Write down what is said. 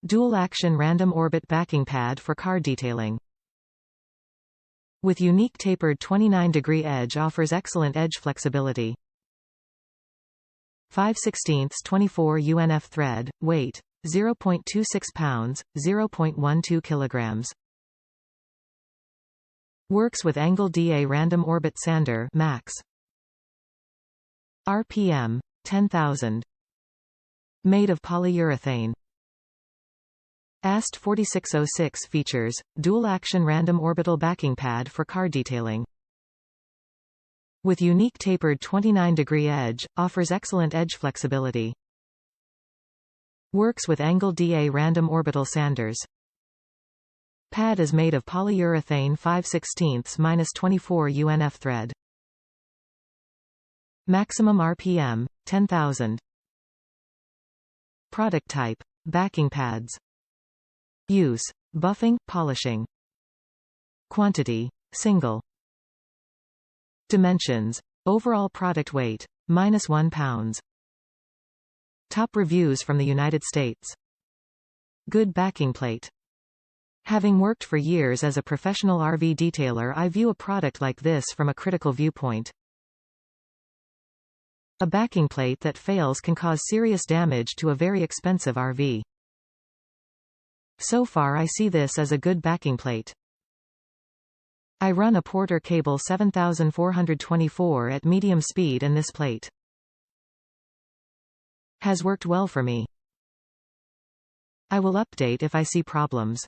Dual-action random orbit backing pad for car detailing. With unique tapered 29-degree edge offers excellent edge flexibility. 5/16 24 UNF thread, weight 0.26 pounds, 0.12 kilograms. Works with angle DA random orbit sander max. RPM 10,000. Made of polyurethane. AST4606 Features, dual-action random orbital backing pad for car detailing. With unique tapered 29-degree edge, offers excellent edge flexibility. Works with angle DA random orbital sanders. Pad is made of polyurethane 5/16 24 UNF thread. Maximum RPM 10,000. Product type: backing pads. Use: buffing, polishing. Quantity: single. Dimensions: overall product weight -1 pounds. Top reviews from the United States. Good backing plate. Having worked for years as a professional RV detailer, I view a product like this from a critical viewpoint. A backing plate that fails can cause serious damage to a very expensive RV. So far I see this as a good backing plate. I run a Porter cable 7424 at medium speed and this plate has worked well for me. I will update if I see problems.